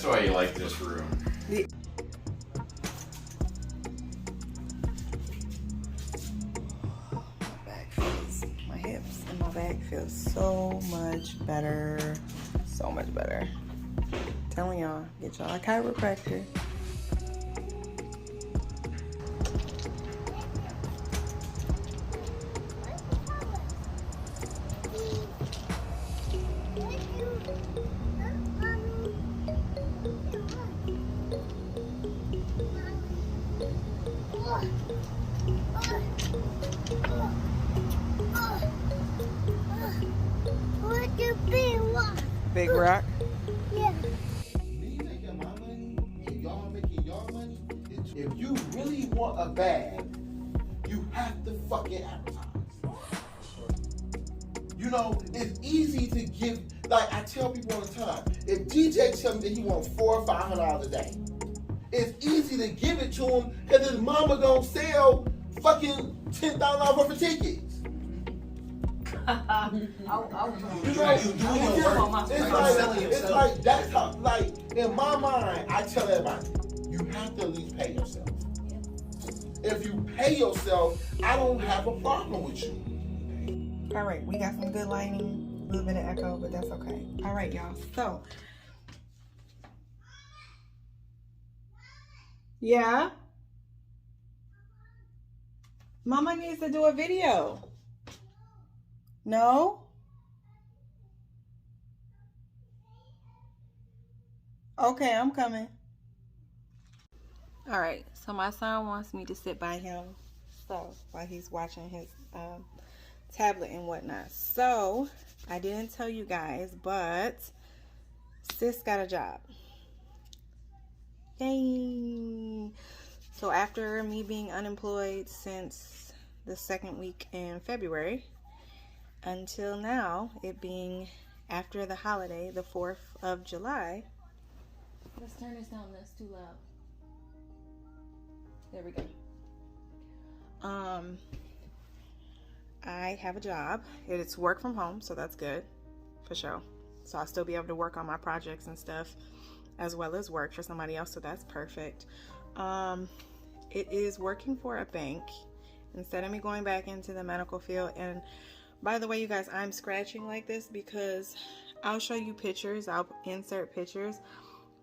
That's why you like this room. My hips and my back feels so much better. So much better. Telling y'all, get y'all a chiropractor. Big rock? Yeah. Me making my money and y'all making your money. If you really want a bag, you have to fucking advertise. You know, it's easy to give, like I tell people all the time, if DJ tells me that he wants $400 or $500 a day, it's easy to give it to him because his mama gonna sell fucking $10,000 worth of tickets. It's like that's how, like, in my mind, I tell everybody, you have to at least pay yourself. If you pay yourself, I don't have a problem with you. All right, we got some good lighting, a little bit of echo, but that's okay. All right, y'all. So, yeah, Mama needs to do a video. No? Okay, I'm coming. All right, so my son wants me to sit by him, so while he's watching his tablet and whatnot. So I didn't tell you guys, but sis got a job. Yay! So after me being unemployed since the second week in February until now, it being after the holiday, the 4th of July. Let's turn this down, that's too loud. There we go. I have a job. It's work from home, so that's good for sure. So I'll still be able to work on my projects and stuff as well as work for somebody else, so that's perfect. It is working for a bank instead of me going back into the medical field. And by the way, you guys, I'm scratching like this because I'll show you pictures. I'll insert pictures.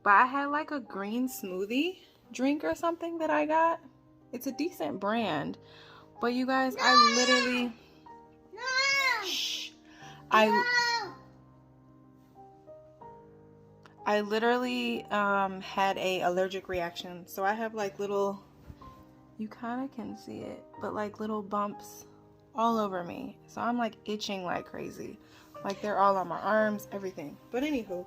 But I had like a green smoothie drink or something that I got. It's a decent brand. But you guys, no! I literally... No! Shh. I literally had a allergic reaction. So I have like little... You kind of can see it. But like little bumps all over me. So I'm like itching like crazy. Like they're all on my arms, everything. But anywho,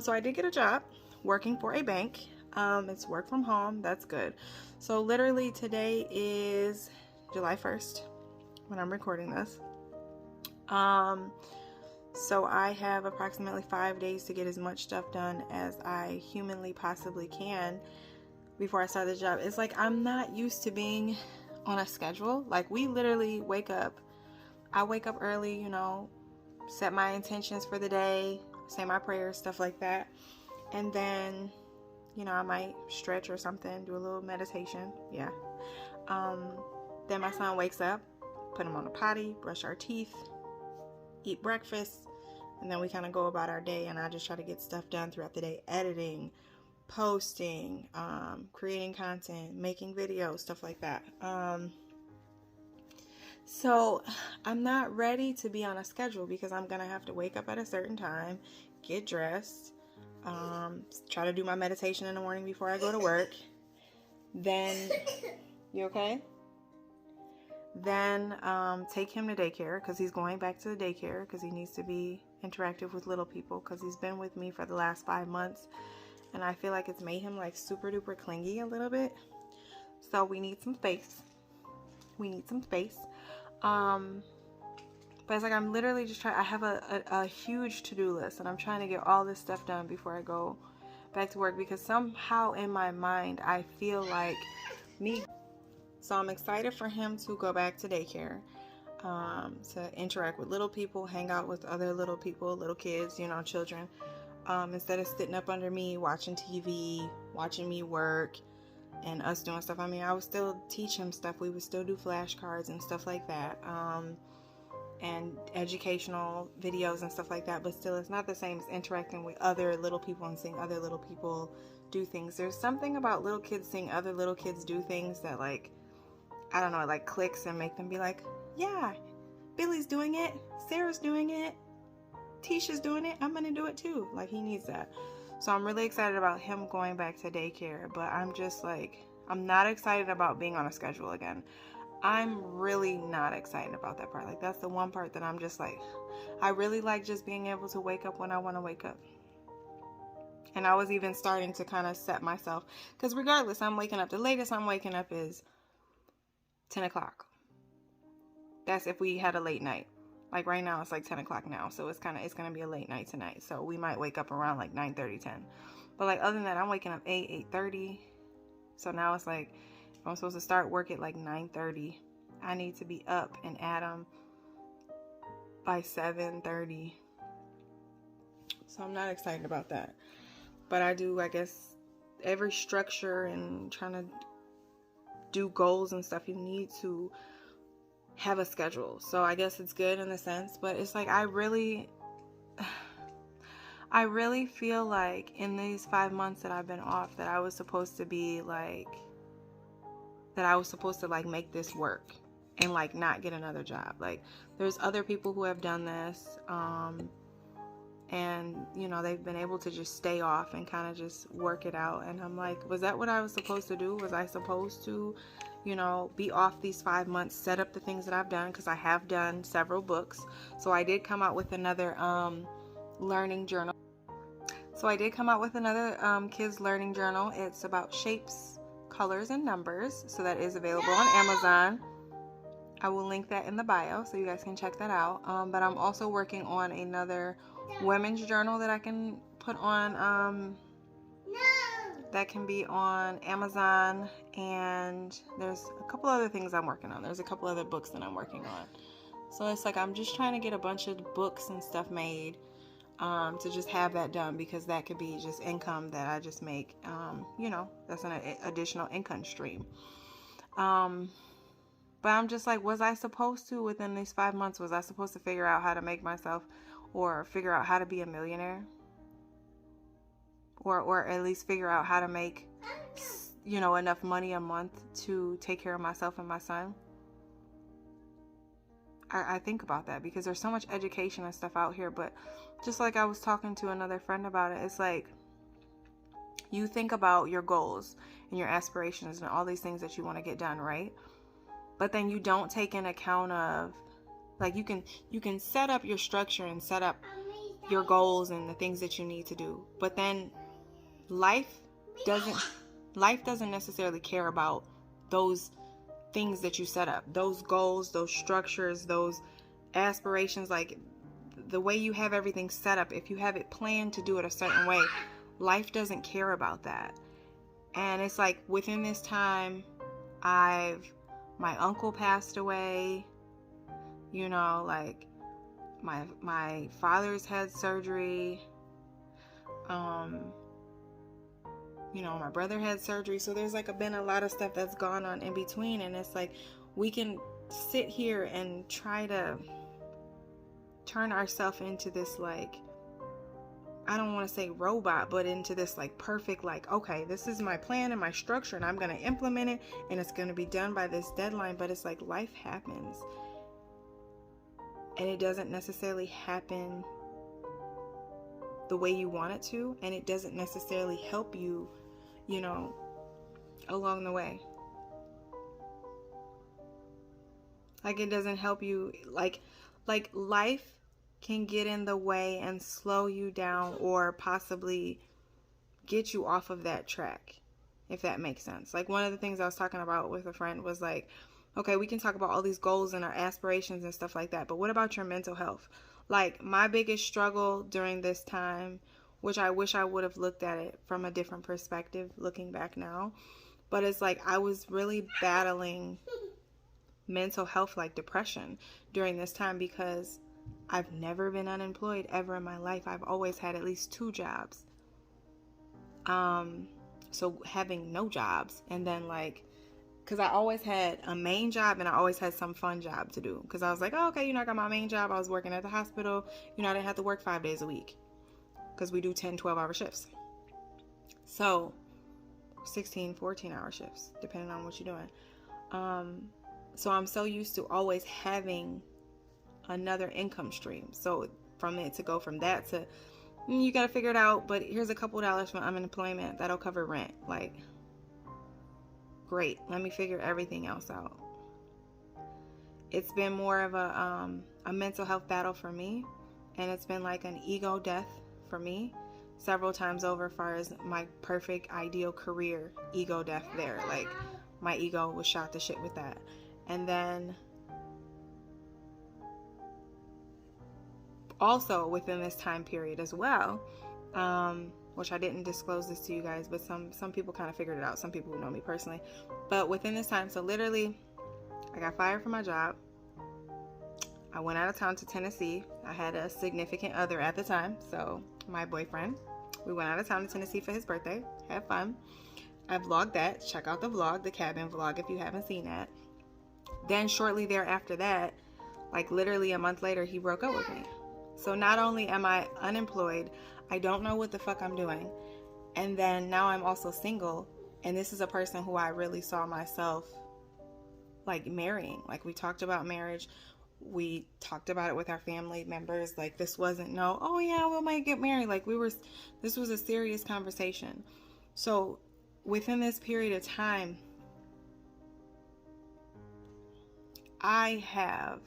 so I did get a job working for a bank. It's work from home. That's good. So literally today is July 1st when I'm recording this. So I have approximately 5 days to get as much stuff done as I humanly possibly can before I start the job. It's like I'm not used to being on a schedule. Like we literally wake up. I wake up early, you know, set my intentions for the day, say my prayers, stuff like that. And then, you know, I might stretch or something, do a little meditation. Yeah. Then my son wakes up, put him on a potty, brush our teeth, eat breakfast, and then we kind of go about our day. And I just try to get stuff done throughout the day, editing, posting, creating content, making videos, stuff like that. So I'm not ready to be on a schedule because I'm gonna have to wake up at a certain time, get dressed, try to do my meditation in the morning before I go to work. Then, you okay? Then take him to daycare because he's going back to the daycare because he needs to be interactive with little people because he's been with me for the last 5 months and I feel like it's made him like super duper clingy a little bit. So we need some space. But it's like I'm literally just trying. I have a huge to-do list and I'm trying to get all this stuff done before I go back to work because somehow in my mind I feel like me. So I'm excited for him to go back to daycare, to interact with little people, hang out with other little people, little kids, you know, children. instead of sitting up under me watching TV, watching me work, and us doing stuff. I mean, I would still teach him stuff. We would still do flashcards and stuff like that, and educational videos and stuff like that. But still, it's not the same as interacting with other little people and seeing other little people do things. There's something about little kids seeing other little kids do things that, like, I don't know, it like clicks and make them be like, yeah, Billy's doing it, Sarah's doing it, Tisha's doing it, I'm gonna do it too. Like, he needs that. So I'm really excited about him going back to daycare, but I'm just like, I'm not excited about being on a schedule again. I'm really not excited about that part. Like, that's the one part that I'm just like, I really like just being able to wake up when I want to wake up. And I was even starting to kind of set myself, because regardless, I'm waking up, the latest I'm waking up is 10 o'clock. That's if we had a late night. Like right now, it's like 10 o'clock now. So it's going to be a late night tonight. So we might wake up around like 9:30, 10. But like other than that, I'm waking up 8:30. So now it's like, if I'm supposed to start work at like 9:30, I need to be up and at 'em by 7:30. So I'm not excited about that. But I do, I guess, every structure and trying to do goals and stuff, you need to have a schedule. So I guess it's good in a sense, but it's like I really feel like in these 5 months that I've been off, that I was supposed to be like, that I was supposed to like make this work and like not get another job. Like, there's other people who have done this, and you know, they've been able to just stay off and kind of just work it out. And I'm like, was that what I was supposed to do? Was I supposed to, you know, be off these 5 months, set up the things that I've done? Because I have done several books. So I did come out with another learning journal. So I did come out with another kids learning journal. It's about shapes, colors, and numbers. So that is available on Amazon. I will link that in the bio so you guys can check that out. But I'm also working on another women's journal that I can put on, that can be on Amazon. And there's a couple other things I'm working on. There's a couple other books that I'm working on. So it's like I'm just trying to get a bunch of books and stuff made, to just have that done, because that could be just income that I just make. You know, that's an additional income stream. But I'm just like, was I supposed to, within these 5 months, was I supposed to figure out how to make myself, or figure out how to be a millionaire? Or at least figure out how to make, you know, enough money a month to take care of myself and my son? I think about that, because there's so much education and stuff out here. But just like I was talking to another friend about it, it's like, you think about your goals and your aspirations and all these things that you want to get done, right? But then you don't take in account of, like, you can set up your structure and set up your goals and the things that you need to do. But then life doesn't necessarily care about those things that you set up, those goals, those structures, those aspirations. Like, the way you have everything set up, if you have it planned to do it a certain way, life doesn't care about that. And it's like, within this time, my uncle passed away, you know, like my father's had surgery, you know, my brother had surgery. So there's like been a lot of stuff that's gone on in between. And it's like, we can sit here and try to turn ourselves into this, like, I don't want to say robot, but into this like perfect, like, okay, this is my plan and my structure and I'm going to implement it and it's going to be done by this deadline. But it's like, life happens and it doesn't necessarily happen the way you want it to, and it doesn't necessarily help you, you know, along the way. Like, it doesn't help you, like life can get in the way and slow you down, or possibly get you off of that track, if that makes sense. Like, one of the things I was talking about with a friend was like, okay, we can talk about all these goals and our aspirations and stuff like that, but what about your mental health? Like, my biggest struggle during this time, which I wish I would have looked at it from a different perspective looking back now, but it's like, I was really battling mental health, like depression, during this time, because I've never been unemployed ever in my life. I've always had at least 2 jobs. So having no jobs, and then like, because I always had a main job and I always had some fun job to do. Because I was like, oh, okay, I got my main job. I was working at the hospital. I didn't have to work 5 days a week because we do 10, 12-hour shifts. So 16, 14-hour shifts, depending on what you're doing. So I'm so used to always having another income stream. So from it to go from that to, you got to figure it out, but here's a couple dollars from unemployment. That'll cover rent. Like, great. Let me figure everything else out. It's been more of a mental health battle for me. And it's been like an ego death for me several times over, as far as my perfect ideal career ego death there. Like, my ego was shot to shit with that. And then also within this time period as well, which I didn't disclose this to you guys, but some people kind of figured it out, some people who know me personally. But within this time, so literally, I got fired from my job. I went out of town to Tennessee. I had a significant other at the time, so my boyfriend. We went out of town to Tennessee for his birthday. Had fun. I vlogged that. Check out the vlog, the cabin vlog, if you haven't seen that. Then shortly thereafter that, like literally a month later, he broke up with me. So not only am I unemployed, I don't know what the fuck I'm doing. And then now I'm also single. And this is a person who I really saw myself like marrying. Like, we talked about marriage. We talked about it with our family members. Like, this wasn't oh yeah, we might get married. Like, this was a serious conversation. So within this period of time, I have,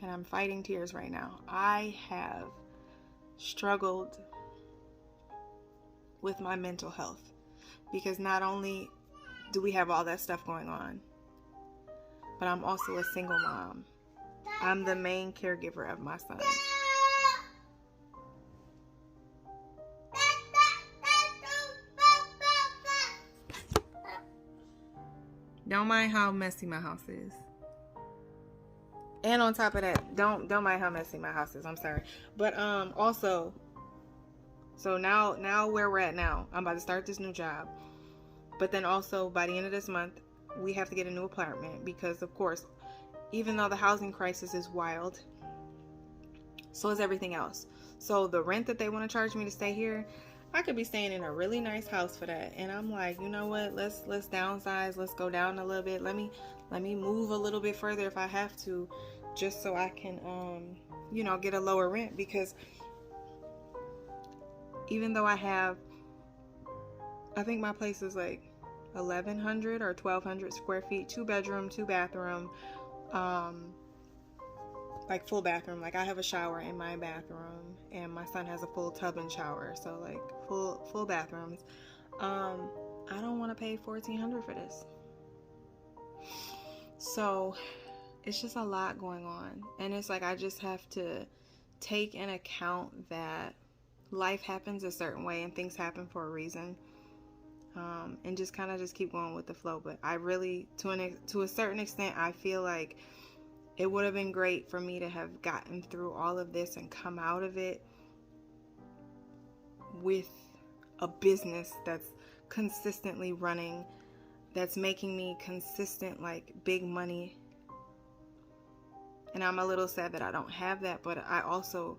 and I'm fighting tears right now, I have struggled with my mental health, because not only do we have all that stuff going on, but I'm also a single mom. I'm the main caregiver of my son. Don't mind how messy my house is. And on top of that, don't mind how messy my house is. I'm sorry. But also, so now where we're at now, I'm about to start this new job. But then also by the end of this month, we have to get a new apartment, because of course, even though the housing crisis is wild, so is everything else. So the rent that they want to charge me to stay here, I could be staying in a really nice house for that. And I'm like, you know what? Let's downsize. Let's go down a little bit. Let me move a little bit further if I have to, just so I can, get a lower rent. Because even though I think my place is like 1,100 or 1,200 square feet, 2 bedroom, 2 bathroom, like full bathroom. Like, I have a shower in my bathroom, and my son has a full tub and shower, so like full bathrooms. I don't want to pay $1,400 for this. So it's just a lot going on, and it's like I just have to take in account that life happens a certain way and things happen for a reason, and just kind of just keep going with the flow. But I really, to a certain extent, I feel like it would have been great for me to have gotten through all of this and come out of it with a business that's consistently running, that's making me consistent, like, big money. And I'm a little sad that I don't have that, but I also,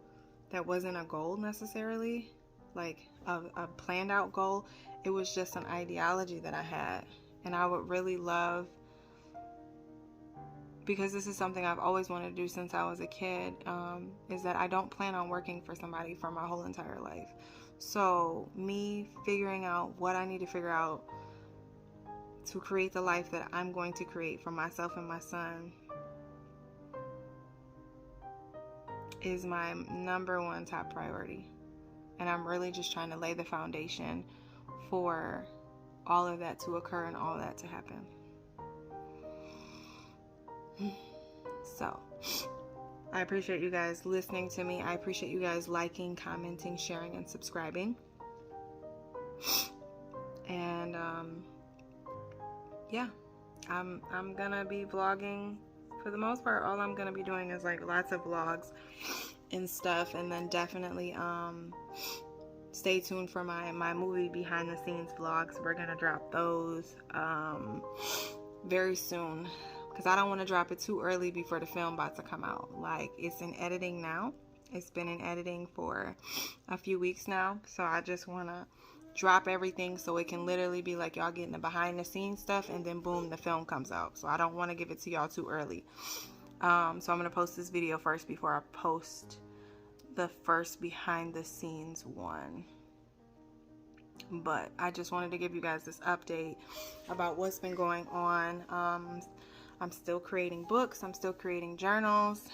that wasn't a goal necessarily, like a planned out goal. It was just an ideology that I had. And I would really love, because this is something I've always wanted to do since I was a kid, is that I don't plan on working for somebody for my whole entire life. So me figuring out what I need to figure out to create the life that I'm going to create for myself and my son is my number one top priority. And I'm really just trying to lay the foundation for all of that to occur and all of that to happen. So, I appreciate you guys listening to me. I appreciate you guys liking, commenting, sharing, and subscribing. And yeah, I'm gonna be vlogging for the most part, all I'm gonna be doing is like lots of vlogs and stuff, and then definitely stay tuned for my movie behind the scenes vlogs. We're gonna drop those very soon, because I don't want to drop it too early before the film about to come out. Like, it's in editing now. It's been in editing for a few weeks now, so I just want to drop everything so it can literally be like y'all getting the behind the scenes stuff, and then boom, the film comes out. So I don't want to give it to y'all too early. So I'm gonna post this video first before I post the first behind the scenes one. But I just wanted to give you guys this update about what's been going on. I'm still creating books, I'm still creating journals,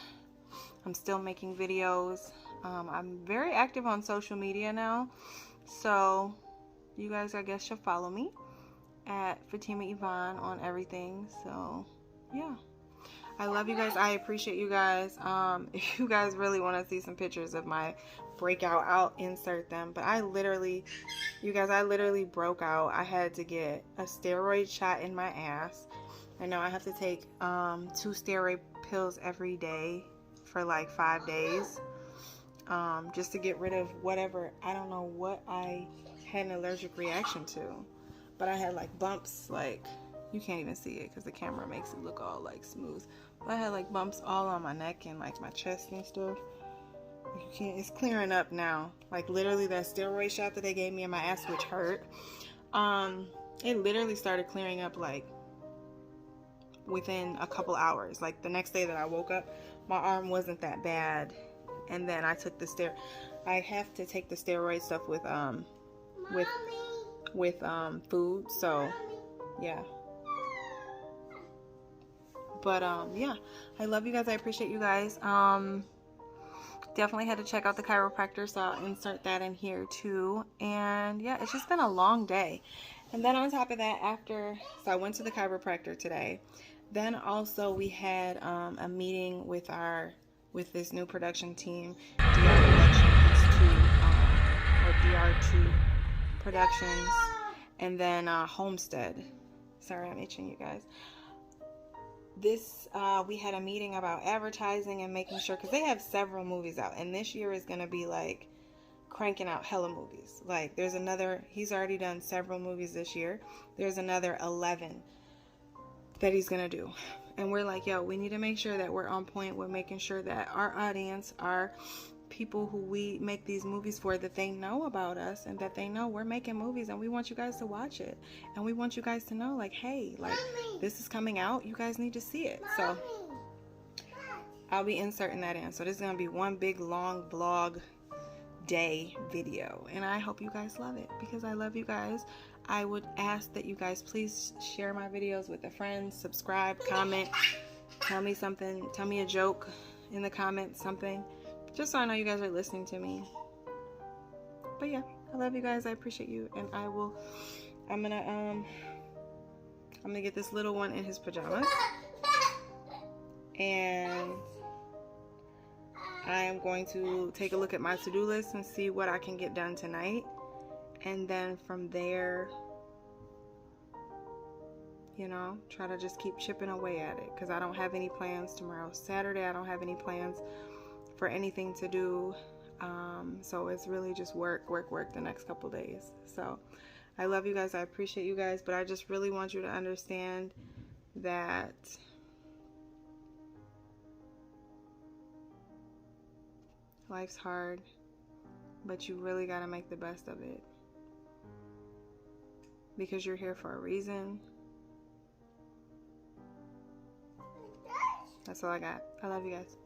I'm still making videos. I'm very active on social media now, so you guys, I guess, should follow me at Fatima Evonn on everything. So yeah, I love you guys. I appreciate you guys. If you guys really want to see some pictures of my breakout, I'll insert them. But you guys, I literally broke out. I had to get a steroid shot in my ass. I know I have to take 2 steroid pills every day for like 5 days, just to get rid of whatever, I don't know what I had an allergic reaction to, but I had like bumps, like you can't even see it because the camera makes it look all like smooth, but I had like bumps all on my neck and like my chest and stuff. You can't, it's clearing up now. Like literally that steroid shot that they gave me in my ass, which hurt, it literally started clearing up like within a couple hours. Like the next day that I woke up, my arm wasn't that bad, and then I took the I have to take the steroid stuff with food, so yeah. But yeah, I love you guys. I appreciate you guys. Definitely had to check out the chiropractor, so I'll insert that in here too. And yeah, it's just been a long day. And then on top of that, so I went to the chiropractor today. Then also we had a meeting with this new production team, DR2 Productions, and then Homestead. Sorry, I'm itching, you guys. We had a meeting about advertising and making sure, because they have several movies out, and this year is going to be like cranking out hella movies. Like he's already done several movies this year. There's another 11 that he's going to do. And we're like, yo, we need to make sure that we're on point with making sure that our audience, our people who we make these movies for, that they know about us and that they know we're making movies and we want you guys to watch it. And we want you guys to know, like, hey, like, this is coming out. You guys need to see it. So I'll be inserting that in. So this is going to be one big long vlog day video. And I hope you guys love it, because I love you guys. I would ask that you guys please share my videos with a friend, subscribe, comment, tell me something, tell me a joke in the comments, something, just so I know you guys are listening to me. But yeah, I love you guys. I appreciate you, and I'm gonna get this little one in his pajamas, and I am going to take a look at my to-do list and see what I can get done tonight. And then from there, you know, try to just keep chipping away at it, because I don't have any plans tomorrow. Saturday, I don't have any plans for anything to do. So it's really just work the next couple days. So I love you guys. I appreciate you guys. But I just really want you to understand that life's hard, but you really got to make the best of it, because you're here for a reason. That's all I got. I love you guys.